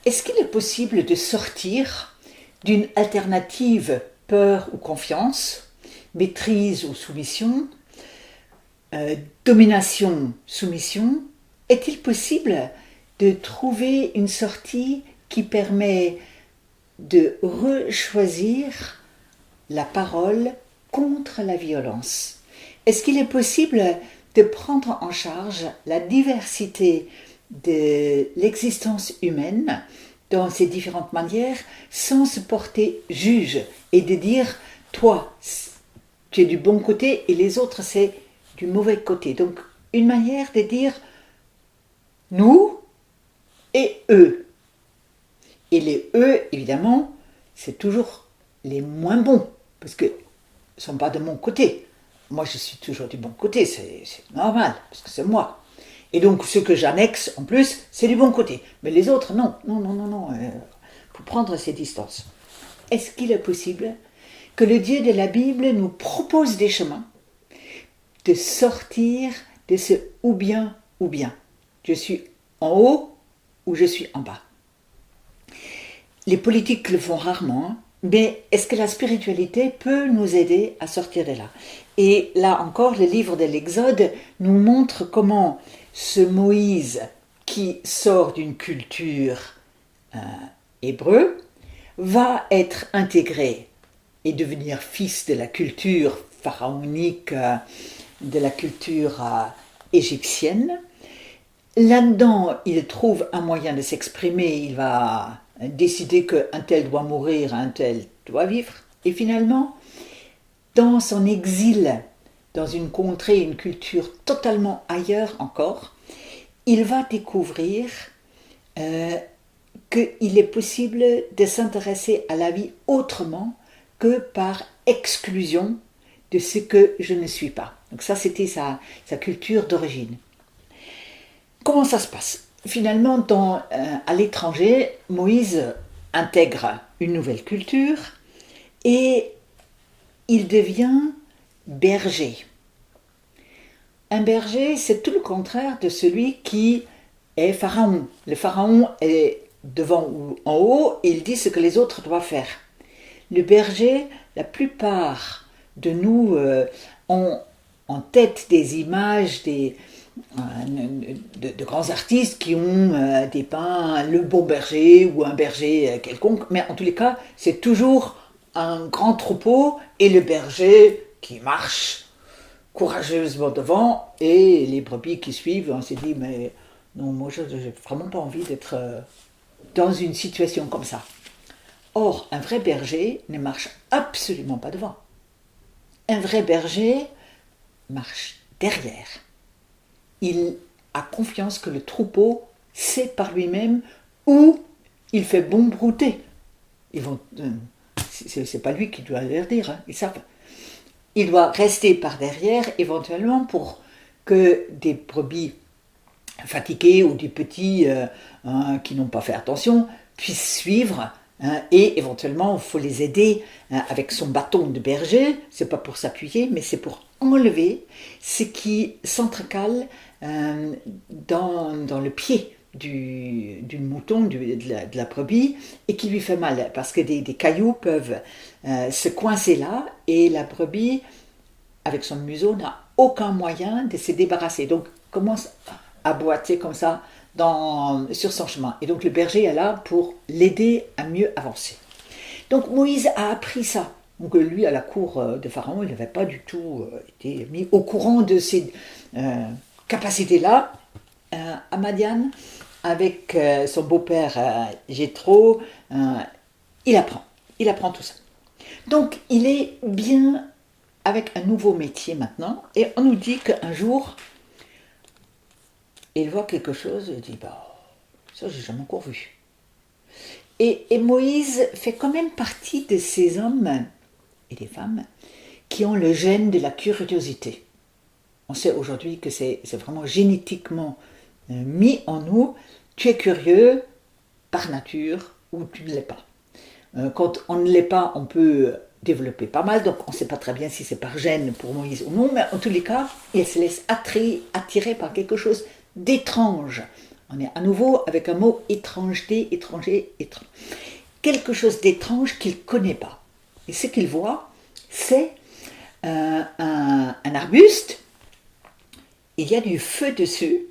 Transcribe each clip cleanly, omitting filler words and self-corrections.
Est-ce qu'il est possible de sortir d'une alternative peur ou confiance, maîtrise ou soumission, domination, soumission? Est-il possible de trouver une sortie qui permet de rechoisir la parole contre la violence? Est-ce qu'il est possible de prendre en charge la diversité de l'existence humaine dans ses différentes manières sans se porter juge et de dire toi tu es du bon côté et les autres c'est du mauvais côté? Donc une manière de dire nous et eux. Et les eux, évidemment, c'est toujours les moins bons, parce qu'ils ne sont pas de mon côté. Moi, je suis toujours du bon côté, c'est normal, parce que c'est moi. Et donc, ce que j'annexe, en plus, c'est du bon côté. Mais les autres, non, non, non, non, non. Faut prendre ces distances. Est-ce qu'il est possible que le Dieu de la Bible nous propose des chemins de sortir de ce ou bien, ou bien. Je suis en haut ou je suis en bas. Les politiques le font rarement, mais est-ce que la spiritualité peut nous aider à sortir de là? Et là encore, le livre de l'Exode nous montre comment ce Moïse qui sort d'une culture hébreu va être intégré et devenir fils de la culture pharaonique, de la culture égyptienne. Là-dedans, il trouve un moyen de s'exprimer, il va décider qu'un tel doit mourir, un tel doit vivre. Et finalement, dans son exil, dans une contrée, une culture totalement ailleurs encore, il va découvrir qu'il est possible de s'intéresser à la vie autrement que par exclusion de ce que je ne suis pas. Donc ça, c'était sa culture d'origine. Comment ça se passe? Finalement, à l'étranger, Moïse intègre une nouvelle culture et il devient berger. Un berger, c'est tout le contraire de celui qui est pharaon. Le pharaon est devant ou en haut et il dit ce que les autres doivent faire. Le berger, la plupart de nous ont en tête des images de grands artistes qui ont dépeint le bon berger ou un berger quelconque, mais en tous les cas, c'est toujours un grand troupeau et le berger qui marche courageusement devant et les brebis qui suivent. On s'est dit, mais non, moi je n'ai vraiment pas envie d'être dans une situation comme ça. Or, un vrai berger ne marche absolument pas devant. Un vrai berger marche derrière. Il a confiance que le troupeau sait par lui-même où il fait bon brouter. C'est pas lui qui doit leur dire, hein, ils savent. Il doit rester par derrière, éventuellement, pour que des brebis fatigués ou des petits qui n'ont pas fait attention puissent suivre. Et éventuellement, il faut les aider avec son bâton de berger. C'est pas pour s'appuyer, mais c'est pour enlever ce qui s'entrecale dans le pied du mouton, de la brebis, et qui lui fait mal, parce que des cailloux peuvent se coincer là, et la brebis, avec son museau, n'a aucun moyen de se débarrasser. Donc, commence à boiter comme ça sur son chemin. Et donc, le berger est là pour l'aider à mieux avancer. Donc, Moïse a appris ça. Donc, lui, à la cour de Pharaon, il n'avait pas du tout été mis au courant de ces capacités-là. À Madian, avec son beau-père Jéthro, il apprend tout ça. Donc il est bien avec un nouveau métier maintenant, et on nous dit qu'un jour, il voit quelque chose, et il dit, bah, ça j'ai jamais encore vu. Et Moïse fait quand même partie de ces hommes et des femmes qui ont le gène de la curiosité. On sait aujourd'hui que c'est vraiment génétiquement mis en nous. Tu es curieux par nature ou tu ne l'es pas. Quand on ne l'est pas, on peut développer pas mal, donc on ne sait pas très bien si c'est par gène pour Moïse ou non, mais en tous les cas, il se laisse attirer par quelque chose d'étrange On est à nouveau avec un mot étrangeté, étranger, étrange. Quelque chose d'étrange qu'il ne connaît pas. Et ce qu'il voit, c'est un arbuste, il y a du feu dessus,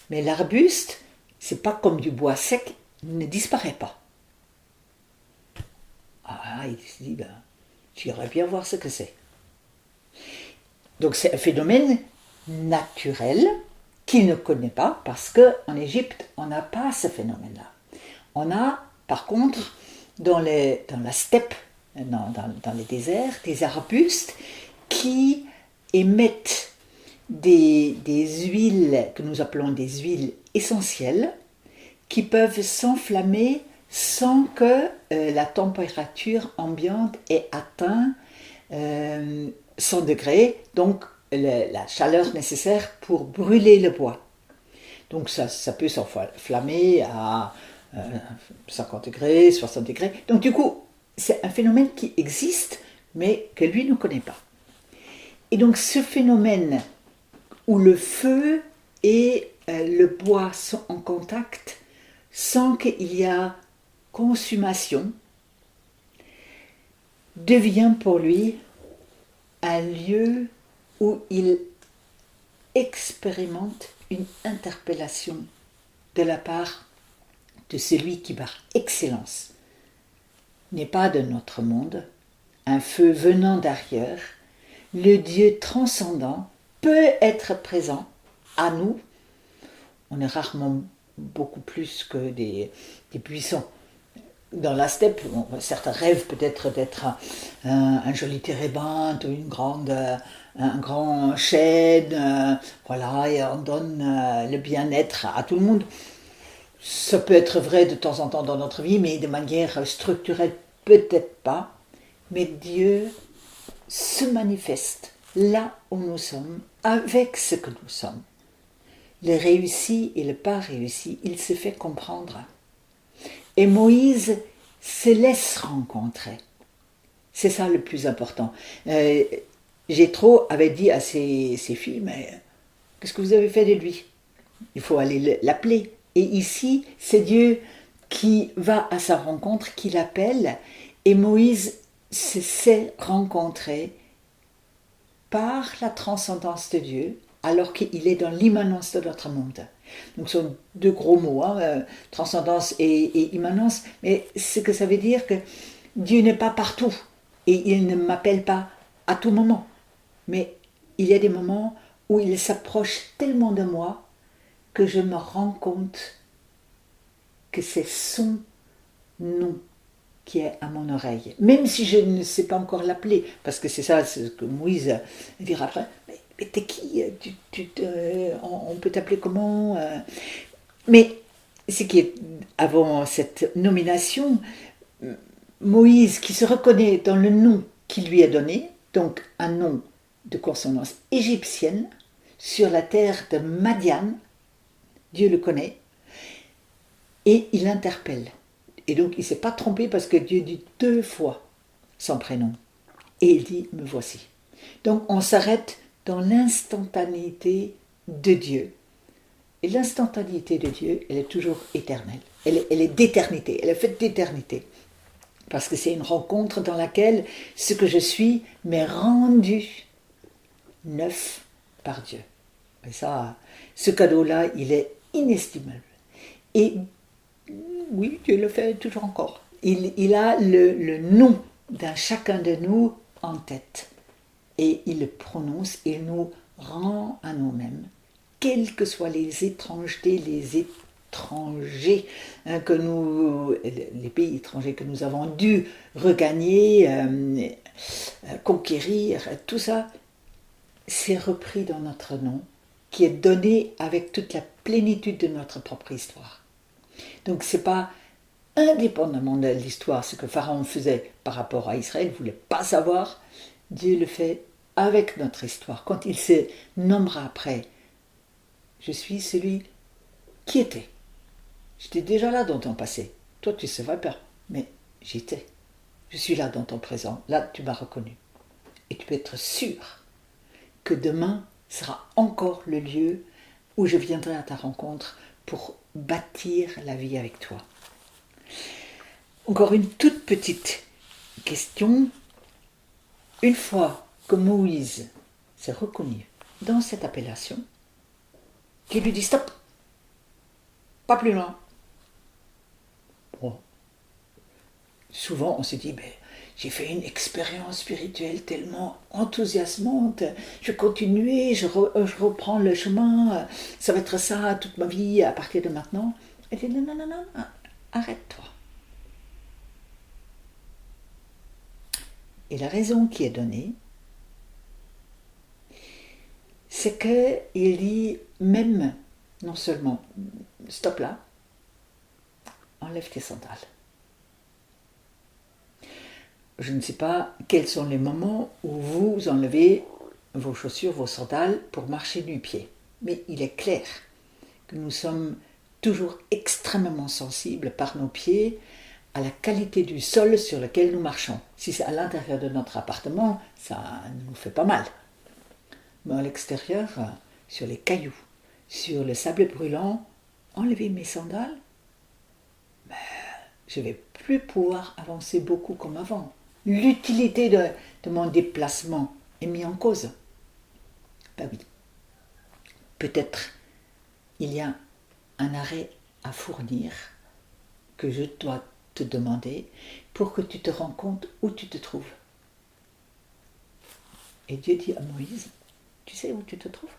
mais l'arbuste, c'est pas comme du bois sec, il ne disparaît pas. Ah, il se dit, ben, j'irais bien voir ce que c'est. Donc c'est un phénomène naturel qu'il ne connaît pas, parce qu'en Égypte, on n'a pas ce phénomène-là. On a, par contre, dans la steppe, dans les déserts, des arbustes qui émettent des huiles que nous appelons des huiles essentielles qui peuvent s'enflammer sans que la température ambiante ait atteint 100 degrés, donc la chaleur nécessaire pour brûler le bois. Donc ça peut s'enflammer à 50 degrés, 60 degrés. Donc du coup, c'est un phénomène qui existe, mais que lui ne connaît pas. Et donc ce phénomène où le feu et le bois sont en contact sans qu'il y ait consommation, devient pour lui un lieu où il expérimente une interpellation de la part de celui qui par excellence n'est pas de notre monde, un feu venant d'ailleurs, le Dieu transcendant peut être présent à nous. On est rarement beaucoup plus que des buissons. Dans la steppe, certains rêvent peut-être d'être un joli térébinthe ou un grand chêne, voilà, et on donne le bien-être à tout le monde. Ça peut être vrai de temps en temps dans notre vie, mais de manière structurelle, peut-être pas. Mais Dieu se manifeste là où nous sommes, avec ce que nous sommes. Le réussi et le pas réussi, il se fait comprendre. Et Moïse se laisse rencontrer. C'est ça le plus important. Jéthro avait dit à ses filles, mais qu'est-ce que vous avez fait de lui? Il faut aller l'appeler. Et ici, c'est Dieu qui va à sa rencontre, qui l'appelle, et Moïse se sait rencontrer par la transcendance de Dieu, alors qu'il est dans l'immanence de notre monde. Donc ce sont deux gros mots, transcendance et immanence, mais ce que ça veut dire que Dieu n'est pas partout, et il ne m'appelle pas à tout moment, mais il y a des moments où il s'approche tellement de moi que je me rends compte que c'est son nom qui est à mon oreille, même si je ne sais pas encore l'appeler, parce que c'est ça ce que Moïse dira après, mais t'es qui, on peut t'appeler comment, mais ce qui est avant cette nomination, Moïse qui se reconnaît dans le nom qu'il lui a donné, donc un nom de consonance égyptienne, sur la terre de Madian, Dieu le connaît, et il interpelle. Et donc il ne s'est pas trompé parce que Dieu dit 2 fois son prénom. Et il dit, me voici. Donc on s'arrête dans l'instantanéité de Dieu. Et l'instantanéité de Dieu, elle est toujours éternelle. Elle est d'éternité, elle est faite d'éternité. Parce que c'est une rencontre dans laquelle ce que je suis m'est rendu neuf par Dieu. Et ça, ce cadeau-là, il est inestimable. Et oui, Dieu le fait toujours encore. Il a le nom d'un chacun de nous en tête. Et il le prononce et il nous rend à nous-mêmes, quelles que soient les étrangetés, les étrangers les pays étrangers que nous avons dû regagner, conquérir, tout ça, c'est repris dans notre nom, qui est donné avec toute la plénitude de notre propre histoire. Donc c'est pas indépendamment de l'histoire, ce que Pharaon faisait par rapport à Israël, il ne voulait pas savoir, Dieu le fait avec notre histoire. Quand il se nommera après, je suis celui qui était. J'étais déjà là dans ton passé. Toi, tu ne savais pas, mais j'étais. Je suis là dans ton présent. Là, tu m'as reconnu. Et tu peux être sûr que demain sera encore le lieu où je viendrai à ta rencontre pour bâtir la vie avec toi. Encore une toute petite question. Une fois que Moïse s'est reconnu dans cette appellation, qui lui dit stop, pas plus loin. Bon. Souvent on se dit, j'ai fait une expérience spirituelle tellement enthousiasmante, je vais continuer, je reprends le chemin, ça va être ça toute ma vie à partir de maintenant. Elle dit non, arrête-toi. Et la raison qui est donnée, c'est qu'il dit même, non seulement, stop là, enlève tes sandales. Je ne sais pas quels sont les moments où vous enlevez vos chaussures, vos sandales pour marcher nu-pied. Mais il est clair que nous sommes toujours extrêmement sensibles par nos pieds à la qualité du sol sur lequel nous marchons. Si c'est à l'intérieur de notre appartement, ça nous fait pas mal. Mais à l'extérieur, sur les cailloux, sur le sable brûlant, enlever mes sandales, je ne vais plus pouvoir avancer beaucoup comme avant. L'utilité de mon déplacement est mise en cause. Ben oui, peut-être il y a un arrêt à fournir que je dois te demander pour que tu te rends compte où tu te trouves. Et Dieu dit à Moïse, tu sais où tu te trouves?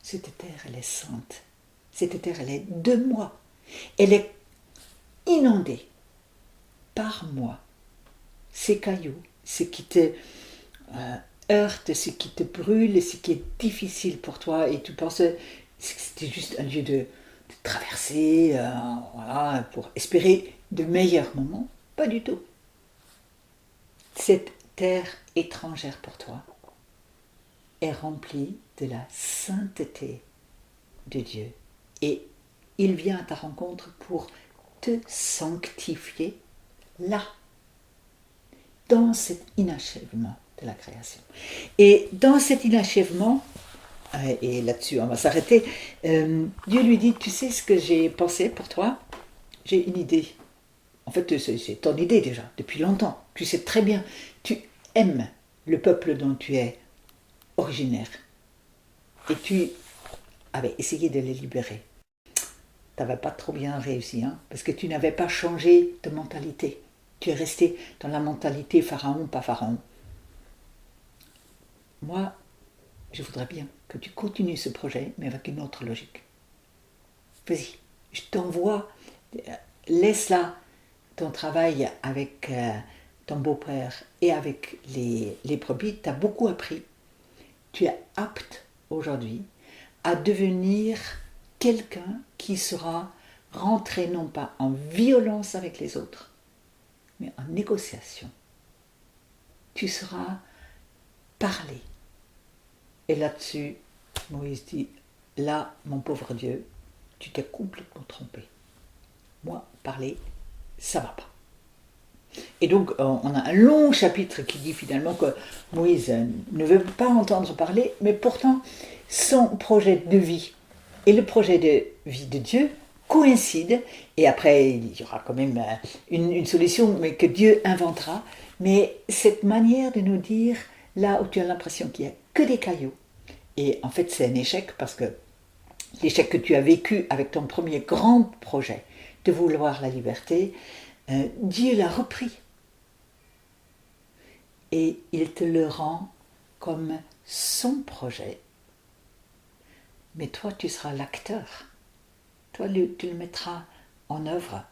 Cette terre, elle est sainte. Cette terre, elle est de moi. Elle est inondée par moi. Ces cailloux, ce qui te heurte, ce qui te brûle, ce qui est difficile pour toi, et tu penses que c'était juste un lieu de traverser, voilà, pour espérer de meilleurs moments. Pas du tout. Cette terre étrangère pour toi est remplie de la sainteté de Dieu. Et il vient à ta rencontre pour te sanctifier là, dans cet inachèvement de la création. Et dans cet inachèvement, et là-dessus on va s'arrêter, Dieu lui dit, tu sais ce que j'ai pensé pour toi? J'ai une idée. En fait, c'est ton idée déjà, depuis longtemps. Tu sais très bien, tu aimes le peuple dont tu es originaire. Et tu avais essayé de les libérer. Tu n'avais pas trop bien réussi, hein, parce que tu n'avais pas changé de mentalité. Tu es resté dans la mentalité pharaon, pas pharaon. Moi, je voudrais bien que tu continues ce projet, mais avec une autre logique. Vas-y, je t'envoie, laisse là ton travail avec ton beau-père et avec les brebis. Tu as beaucoup appris. Tu es apte aujourd'hui à devenir quelqu'un qui sera rentré non pas en violence avec les autres, mais en négociation. Tu seras parlé. Et là-dessus, Moïse dit, là, mon pauvre Dieu, tu t'es complètement trompé. Moi, parler, ça va pas. Et donc, on a un long chapitre qui dit finalement que Moïse ne veut pas entendre parler, mais pourtant, son projet de vie et le projet de vie de Dieu coïncident. Et après, il y aura quand même une solution, mais que Dieu inventera. Mais cette manière de nous dire, là où tu as l'impression qu'il n'y a que des cailloux, et en fait c'est un échec parce que l'échec que tu as vécu avec ton premier grand projet de vouloir la liberté, Dieu l'a repris. Et il te le rend comme son projet. Mais toi, tu seras l'acteur. Toi, tu le mettras en œuvre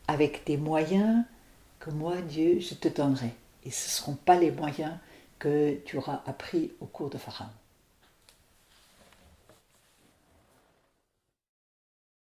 avec des moyens que moi, Dieu, je te donnerai. Et ce ne seront pas les moyens que tu auras appris au cours de Pharaon.